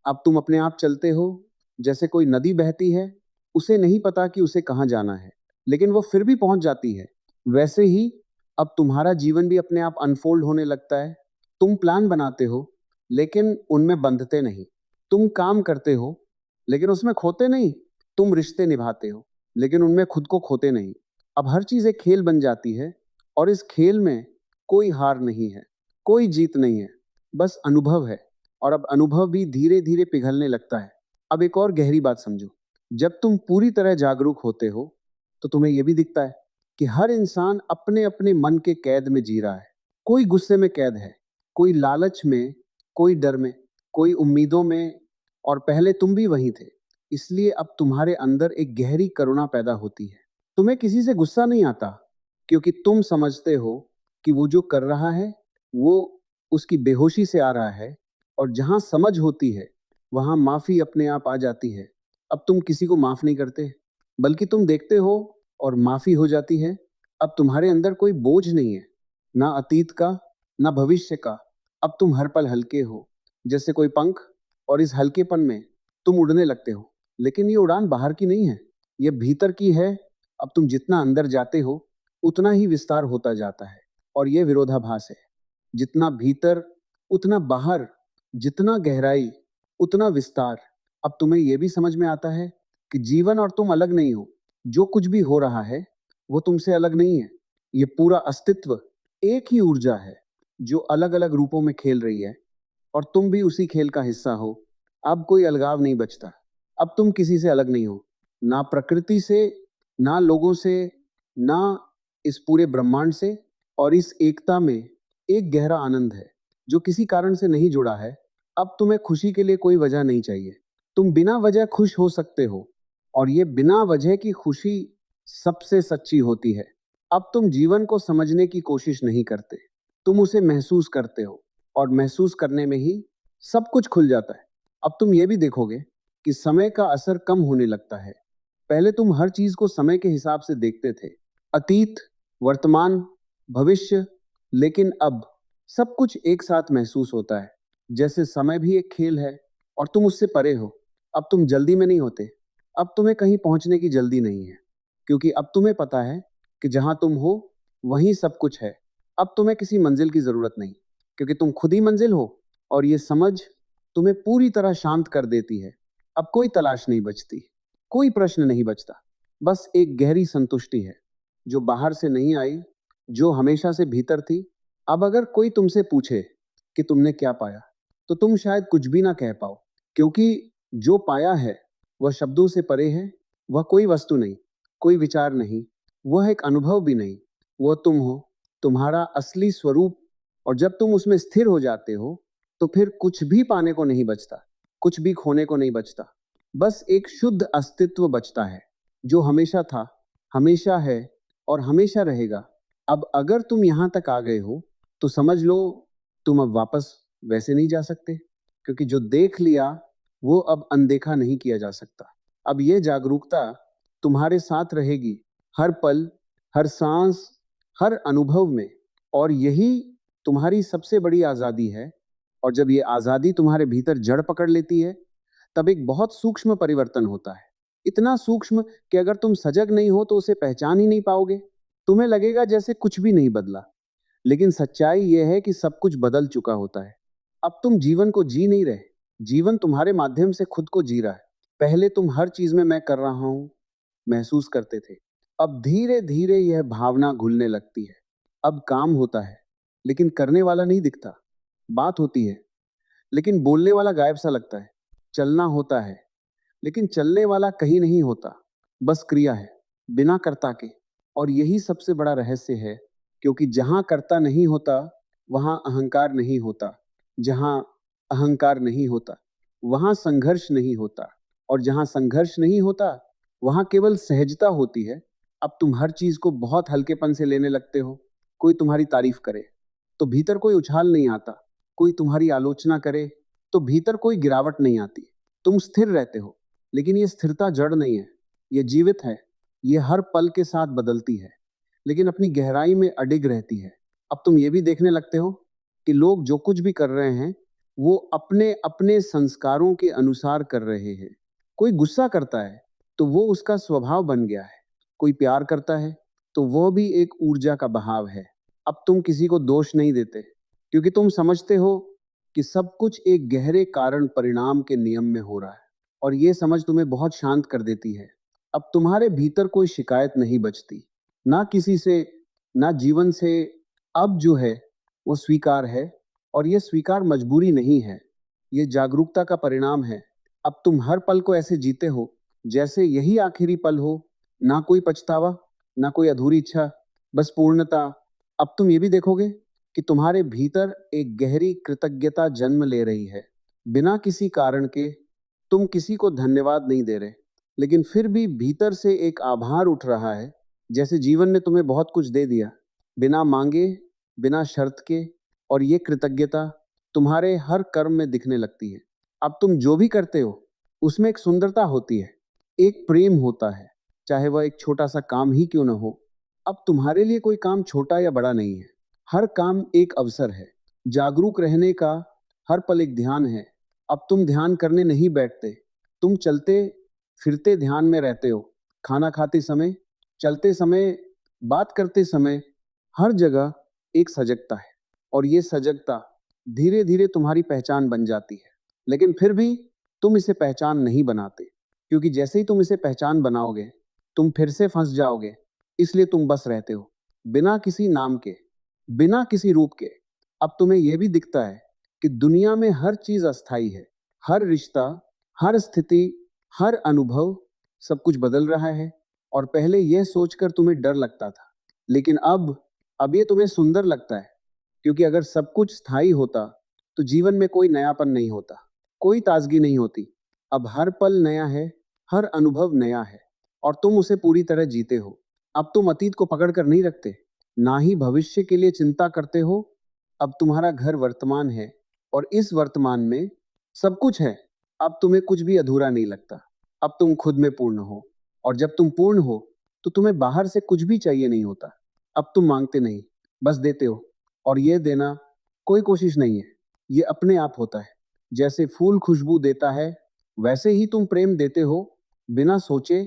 अब तुम अपने आप चलते हो, जैसे कोई नदी बहती है, उसे नहीं पता कि उसे कहाँ जाना है, लेकिन वो फिर भी पहुंच जाती है। वैसे ही अब तुम्हारा जीवन भी अपने आप अनफोल्ड होने लगता है। तुम प्लान बनाते हो, लेकिन उनमें बंधते नहीं। तुम काम करते हो, लेकिन उसमें खोते नहीं। तुम रिश्ते निभाते हो, लेकिन उनमें खुद को खोते नहीं। अब हर चीज एक खेल बन जाती है, और इस खेल में कोई हार नहीं है, कोई जीत नहीं है, बस अनुभव है। और अब अनुभव भी धीरे धीरे पिघलने लगता है। अब एक और गहरी बात समझो, जब तुम पूरी तरह जागरूक होते हो, तो तुम्हें यह भी दिखता है कि हर इंसान अपने अपने मन के कैद में जी रहा है। कोई गुस्से में कैद है, कोई लालच में, कोई डर में, कोई उम्मीदों में, और पहले तुम भी वहीं थे। इसलिए अब तुम्हारे अंदर एक गहरी करुणा पैदा होती है। तुम्हें किसी से गुस्सा नहीं आता, क्योंकि तुम समझते हो कि वो जो कर रहा है वो उसकी बेहोशी से आ रहा है, और जहां समझ होती है वहां माफी अपने आप आ जाती है। अब तुम किसी को माफ नहीं करते, बल्कि तुम देखते हो और माफी हो जाती है। अब तुम्हारे अंदर कोई बोझ नहीं है, ना अतीत का, ना भविष्य का। अब तुम हर पल हल्के हो, जैसे कोई पंख, और इस हल्केपन में तुम उड़ने लगते हो। लेकिन ये उड़ान बाहर की नहीं है, ये भीतर की है। अब तुम जितना अंदर जाते हो उतना ही विस्तार होता जाता है, और ये विरोधाभास है। जितना भीतर उतना बाहर, जितना गहराई उतना विस्तार। अब तुम्हें यह भी समझ में आता है कि जीवन और तुम अलग नहीं हो। जो कुछ भी हो रहा है वो तुमसे अलग नहीं है। ये पूरा अस्तित्व एक ही ऊर्जा है जो अलग अलग रूपों में खेल रही है, और तुम भी उसी खेल का हिस्सा हो। अब कोई अलगाव नहीं बचता। अब तुम किसी से अलग नहीं हो, ना प्रकृति से, ना लोगों से, ना इस पूरे ब्रह्मांड से। और इस एकता में एक गहरा आनंद है जो किसी कारण से नहीं जुड़ा है। अब तुम्हें खुशी के लिए कोई वजह नहीं चाहिए। तुम बिना वजह खुश हो सकते हो, और ये बिना वजह की खुशी सबसे सच्ची होती है। अब तुम जीवन को समझने की कोशिश नहीं करते, तुम उसे महसूस करते हो, और महसूस करने में ही सब कुछ खुल जाता है। अब तुम ये भी देखोगे कि समय का असर कम होने लगता है। पहले तुम हर चीज को समय के हिसाब से देखते थे, अतीत, वर्तमान, भविष्य। लेकिन अब सब कुछ एक साथ महसूस होता है, जैसे समय भी एक खेल है और तुम उससे परे हो। अब तुम जल्दी में नहीं होते, अब तुम्हें कहीं पहुंचने की जल्दी नहीं है, क्योंकि अब तुम्हें पता है कि जहां तुम हो वहीं सब कुछ है। अब तुम्हें किसी मंजिल की जरूरत नहीं, क्योंकि तुम खुद ही मंजिल हो। और ये समझ तुम्हें पूरी तरह शांत कर देती है। अब कोई तलाश नहीं बचती, कोई प्रश्न नहीं बचता। बस एक गहरी संतुष्टि है जो बाहर से नहीं आई, जो हमेशा से भीतर थी। अब अगर कोई तुमसे पूछे कि तुमने क्या पाया, तो तुम शायद कुछ भी ना कह पाओ, क्योंकि जो पाया है वह शब्दों से परे है। वह कोई वस्तु नहीं, कोई विचार नहीं, वह एक अनुभव भी नहीं। वह तुम हो, तुम्हारा असली स्वरूप। और जब तुम उसमें स्थिर हो जाते हो तो फिर कुछ भी पाने को नहीं बचता, कुछ भी खोने को नहीं बचता। बस एक शुद्ध अस्तित्व बचता है जो हमेशा था, हमेशा है, और हमेशा रहेगा। अब अगर तुम यहां तक आ गए हो तो समझ लो तुम अब वापस वैसे नहीं जा सकते, क्योंकि जो देख लिया वो अब अनदेखा नहीं किया जा सकता। अब ये जागरूकता तुम्हारे साथ रहेगी, हर पल, हर सांस, हर अनुभव में। और यही तुम्हारी सबसे बड़ी आजादी है। और जब ये आजादी तुम्हारे भीतर जड़ पकड़ लेती है, तब एक बहुत सूक्ष्म परिवर्तन होता है। इतना सूक्ष्म कि अगर तुम सजग नहीं हो तो उसे पहचान ही नहीं पाओगे। तुम्हें लगेगा जैसे कुछ भी नहीं बदला, लेकिन सच्चाई यह है कि सब कुछ बदल चुका होता है। अब तुम जीवन को जी नहीं रहे, जीवन तुम्हारे माध्यम से खुद को जी रहा है। पहले तुम हर चीज में मैं कर रहा हूं महसूस करते थे। अब धीरे धीरे यह भावना घुलने लगती है। अब काम होता है, लेकिन करने वाला नहीं दिखता। बात होती है, लेकिन बोलने वाला गायब सा लगता है। चलना होता है, लेकिन चलने वाला कहीं नहीं होता। बस क्रिया है, बिना कर्ता के। और यही सबसे बड़ा रहस्य है, क्योंकि जहां कर्ता नहीं होता वहां अहंकार नहीं होता। जहां अहंकार नहीं होता वहां संघर्ष नहीं होता। और जहां संघर्ष नहीं होता वहां केवल सहजता होती है। अब तुम हर चीज को बहुत हल्केपन से लेने लगते हो। कोई तुम्हारी तारीफ करे तो भीतर कोई उछाल नहीं आता, कोई तुम्हारी आलोचना करे तो भीतर कोई गिरावट नहीं आती। तुम स्थिर रहते हो, लेकिन ये स्थिरता जड़ नहीं है, ये जीवित है। ये हर पल के साथ बदलती है, लेकिन अपनी गहराई में अडिग रहती है। अब तुम ये भी देखने लगते हो कि लोग जो कुछ भी कर रहे हैं वो अपने अपने संस्कारों के अनुसार कर रहे हैं। कोई गुस्सा करता है तो वो उसका स्वभाव बन गया है। कोई प्यार करता है तो वो भी एक ऊर्जा का बहाव है। अब तुम किसी को दोष नहीं देते, क्योंकि तुम समझते हो कि सब कुछ एक गहरे कारण परिणाम के नियम में हो रहा है। और ये समझ तुम्हें बहुत शांत कर देती है। अब तुम्हारे भीतर कोई शिकायत नहीं बचती, ना किसी से, ना जीवन से। अब जो है वो स्वीकार है, और ये स्वीकार मजबूरी नहीं है, ये जागरूकता का परिणाम है। अब तुम हर पल को ऐसे जीते हो जैसे यही आखिरी पल हो। ना कोई पछतावा, ना कोई अधूरी इच्छा, बस पूर्णता। अब तुम ये भी देखोगे कि तुम्हारे भीतर एक गहरी कृतज्ञता जन्म ले रही है। बिना किसी कारण के तुम किसी को धन्यवाद नहीं दे रहे, लेकिन फिर भी भीतर से एक आभार उठ रहा है, जैसे जीवन ने तुम्हें बहुत कुछ दे दिया, बिना मांगे, बिना शर्त के। और ये कृतज्ञता तुम्हारे हर कर्म में दिखने लगती है। अब तुम जो भी करते हो उसमें एक सुंदरता होती है, एक प्रेम होता है, चाहे वह एक छोटा सा काम ही क्यों ना हो। अब तुम्हारे लिए कोई काम छोटा या बड़ा नहीं है, हर काम एक अवसर है जागरूक रहने का। हर पल एक ध्यान है। अब तुम ध्यान करने नहीं बैठते, तुम चलते फिरते ध्यान में रहते हो। खाना खाते समय, चलते समय, बात करते समय, हर जगह एक सजगता है। और ये सजगता धीरे धीरे तुम्हारी पहचान बन जाती है। लेकिन फिर भी तुम इसे पहचान नहीं बनाते, क्योंकि जैसे ही तुम इसे पहचान बनाओगे तुम फिर से फंस जाओगे। इसलिए तुम बस रहते हो, बिना किसी नाम के, बिना किसी रूप के। अब तुम्हें यह भी दिखता है कि दुनिया में हर चीज अस्थाई है। हर रिश्ता, हर स्थिति, हर अनुभव, सब कुछ बदल रहा है। और पहले यह सोचकर तुम्हें डर लगता था, लेकिन अब ये तुम्हें सुंदर लगता है। क्योंकि अगर सब कुछ स्थायी होता तो जीवन में कोई नयापन नहीं होता, कोई ताजगी नहीं होती। अब हर पल नया है, हर अनुभव नया है, और तुम उसे पूरी तरह जीते हो। अब तुम अतीत को पकड़ कर नहीं रखते, ना ही भविष्य के लिए चिंता करते हो। अब तुम्हारा घर वर्तमान है, और इस वर्तमान में सब कुछ है। अब तुम्हें कुछ भी अधूरा नहीं लगता। अब तुम खुद में पूर्ण हो, और जब तुम पूर्ण हो तो तुम्हें बाहर से कुछ भी चाहिए नहीं होता। अब तुम मांगते नहीं, बस देते हो। और ये देना कोई कोशिश नहीं है, ये अपने आप होता है। जैसे फूल खुशबू देता है, वैसे ही तुम प्रेम देते हो, बिना सोचे,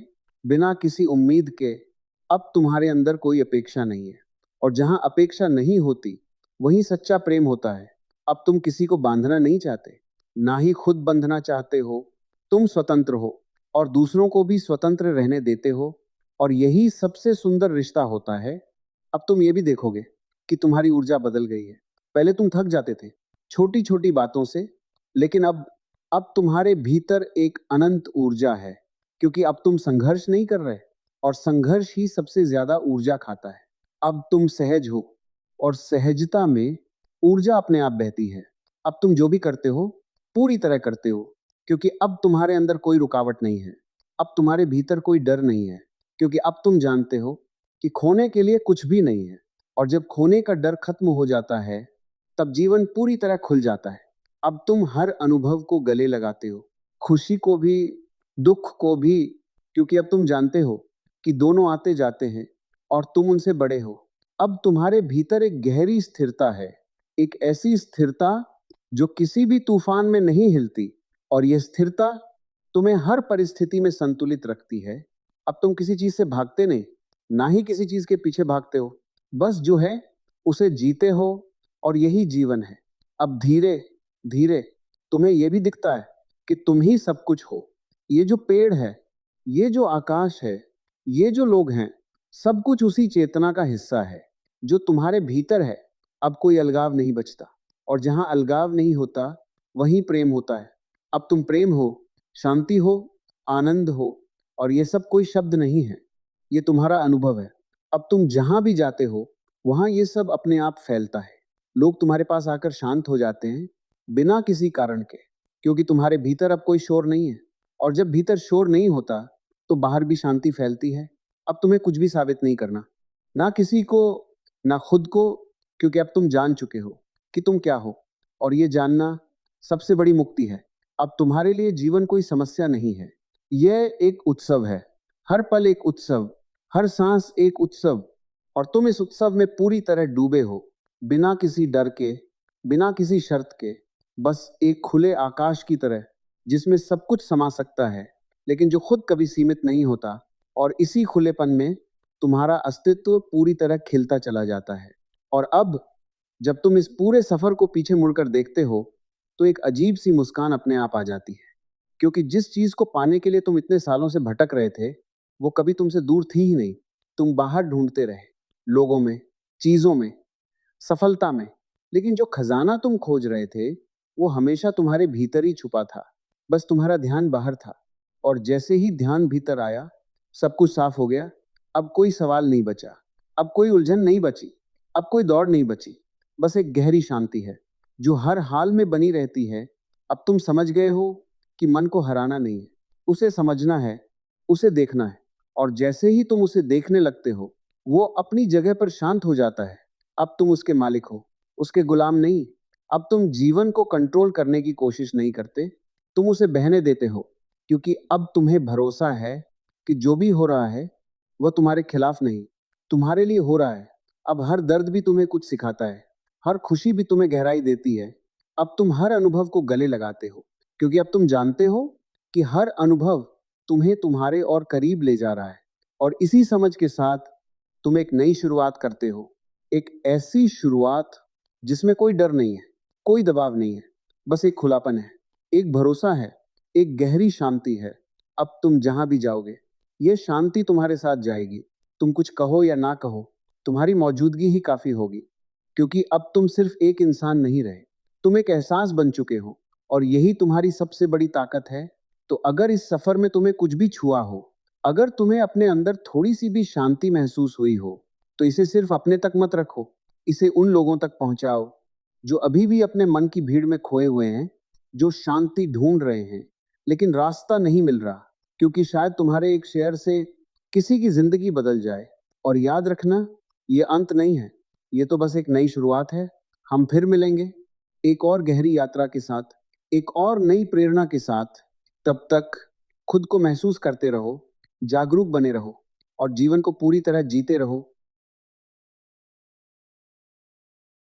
बिना किसी उम्मीद के। अब तुम्हारे अंदर कोई अपेक्षा नहीं है, और जहां अपेक्षा नहीं होती वहीं सच्चा प्रेम होता है। अब तुम किसी को बांधना नहीं चाहते, ना ही खुद बंधना चाहते हो। तुम स्वतंत्र हो, और दूसरों को भी स्वतंत्र रहने देते हो। और यही सबसे सुंदर रिश्ता होता है। अब तुम ये भी देखोगे कि तुम्हारी ऊर्जा बदल गई है। पहले तुम थक जाते थे छोटी छोटी बातों से, लेकिन अब तुम्हारे भीतर एक अनंत ऊर्जा है, क्योंकि अब तुम संघर्ष नहीं कर रहे, और संघर्ष ही सबसे ज्यादा ऊर्जा खाता है। अब तुम सहज हो, और सहजता में ऊर्जा अपने आप बहती है। अब तुम जो भी करते हो पूरी तरह करते हो, क्योंकि अब तुम्हारे अंदर कोई रुकावट नहीं है। अब तुम्हारे भीतर कोई डर नहीं है, क्योंकि अब तुम जानते हो कि खोने के लिए कुछ भी नहीं है। और जब खोने का डर खत्म हो जाता है, तब जीवन पूरी तरह खुल जाता है। अब तुम हर अनुभव को गले लगाते हो, खुशी को भी, दुख को भी, क्योंकि अब तुम जानते हो कि दोनों आते जाते हैं, और तुम उनसे बड़े हो। अब तुम्हारे भीतर एक गहरी स्थिरता है, एक ऐसी स्थिरता जो किसी भी तूफान में नहीं हिलती। और यह स्थिरता तुम्हें हर परिस्थिति में संतुलित रखती है। अब तुम किसी चीज से भागते नहीं, ना ही किसी चीज के पीछे भागते हो, बस जो है उसे जीते हो। और यही जीवन है। अब धीरे धीरे तुम्हें यह भी दिखता है कि तुम ही सब कुछ हो। ये जो पेड़ है, ये जो आकाश है, ये जो लोग हैं, सब कुछ उसी चेतना का हिस्सा है जो तुम्हारे भीतर है। अब कोई अलगाव नहीं बचता, और जहां अलगाव नहीं होता वहीं प्रेम होता है। अब तुम प्रेम हो, शांति हो, आनंद हो, और ये सब कोई शब्द नहीं है, ये तुम्हारा अनुभव है। अब तुम जहां भी जाते हो वहां ये सब अपने आप फैलता है। लोग तुम्हारे पास आकर शांत हो जाते हैं, बिना किसी कारण के, क्योंकि तुम्हारे भीतर अब कोई शोर नहीं है। और जब भीतर शोर नहीं होता तो बाहर भी शांति फैलती है। अब तुम्हें कुछ भी साबित नहीं करना, ना किसी को, ना खुद को, क्योंकि अब तुम जान चुके हो कि तुम क्या हो। और ये जानना सबसे बड़ी मुक्ति है। अब तुम्हारे लिए जीवन कोई समस्या नहीं है, यह एक उत्सव है। हर पल एक उत्सव, हर सांस एक उत्सव। और तुम इस उत्सव में पूरी तरह डूबे हो, बिना किसी डर के, बिना किसी शर्त के, बस एक खुले आकाश की तरह, जिसमें सब कुछ समा सकता है, लेकिन जो खुद कभी सीमित नहीं होता। और इसी खुलेपन में तुम्हारा अस्तित्व पूरी तरह खिलता चला जाता है। और अब जब तुम इस पूरे सफर को पीछे मुड़कर देखते हो तो एक अजीब सी मुस्कान अपने आप आ जाती है, क्योंकि जिस चीज को पाने के लिए तुम इतने सालों से भटक रहे थे वो कभी तुमसे दूर थी ही नहीं। तुम बाहर ढूंढते रहे, लोगों में, चीजों में, सफलता में, लेकिन जो खजाना तुम खोज रहे थे वो हमेशा तुम्हारे भीतर ही छुपा था। बस तुम्हारा ध्यान बाहर था, और जैसे ही ध्यान भीतर आया सब कुछ साफ हो गया। अब कोई सवाल नहीं बचा, अब कोई उलझन नहीं बची, अब कोई दौड़ नहीं बची। बस एक गहरी शांति है जो हर हाल में बनी रहती है। अब तुम समझ गए हो कि मन को हराना नहीं है, उसे समझना है, उसे देखना है। और जैसे ही तुम उसे देखने लगते हो, वो अपनी जगह पर शांत हो जाता है। अब तुम उसके मालिक हो, उसके गुलाम नहीं। अब तुम जीवन को कंट्रोल करने की कोशिश नहीं करते, तुम उसे बहने देते हो, क्योंकि अब तुम्हें भरोसा है कि जो भी हो रहा है वह तुम्हारे खिलाफ नहीं, तुम्हारे लिए हो रहा है। अब हर दर्द भी तुम्हें कुछ सिखाता है, हर खुशी भी तुम्हें गहराई देती है। अब तुम हर अनुभव को गले लगाते हो, क्योंकि अब तुम जानते हो कि हर अनुभव तुम्हें तुम्हारे और करीब ले जा रहा है। और इसी समझ के साथ तुम एक नई शुरुआत करते हो, एक ऐसी शुरुआत जिसमें कोई डर नहीं है, कोई दबाव नहीं है, बस एक खुलापन है, एक भरोसा है, एक गहरी शांति है। अब तुम जहां भी जाओगे, ये शांति तुम्हारे साथ जाएगी। तुम कुछ कहो या ना कहो, तुम्हारी मौजूदगी ही काफी होगी, क्योंकि अब तुम सिर्फ एक इंसान नहीं रहे, तुम एक एहसास बन चुके हो। और यही तुम्हारी सबसे बड़ी ताकत है। तो अगर इस सफर में तुम्हें कुछ भी छुआ हो, अगर तुम्हें अपने अंदर थोड़ी सी भी शांति महसूस हुई हो, तो इसे सिर्फ अपने तक मत रखो, इसे उन लोगों तक पहुंचाओ जो अभी भी अपने मन की भीड़ में खोए हुए हैं, जो शांति ढूंढ रहे हैं लेकिन रास्ता नहीं मिल रहा। क्योंकि शायद तुम्हारे एक शेयर से किसी की जिंदगी बदल जाए। और याद रखना, ये अंत नहीं है, ये तो बस एक नई शुरुआत है। हम फिर मिलेंगे एक और गहरी यात्रा के साथ, एक और नई प्रेरणा के साथ। तब तक खुद को महसूस करते रहो, जागरूक बने रहो और जीवन को पूरी तरह जीते रहो।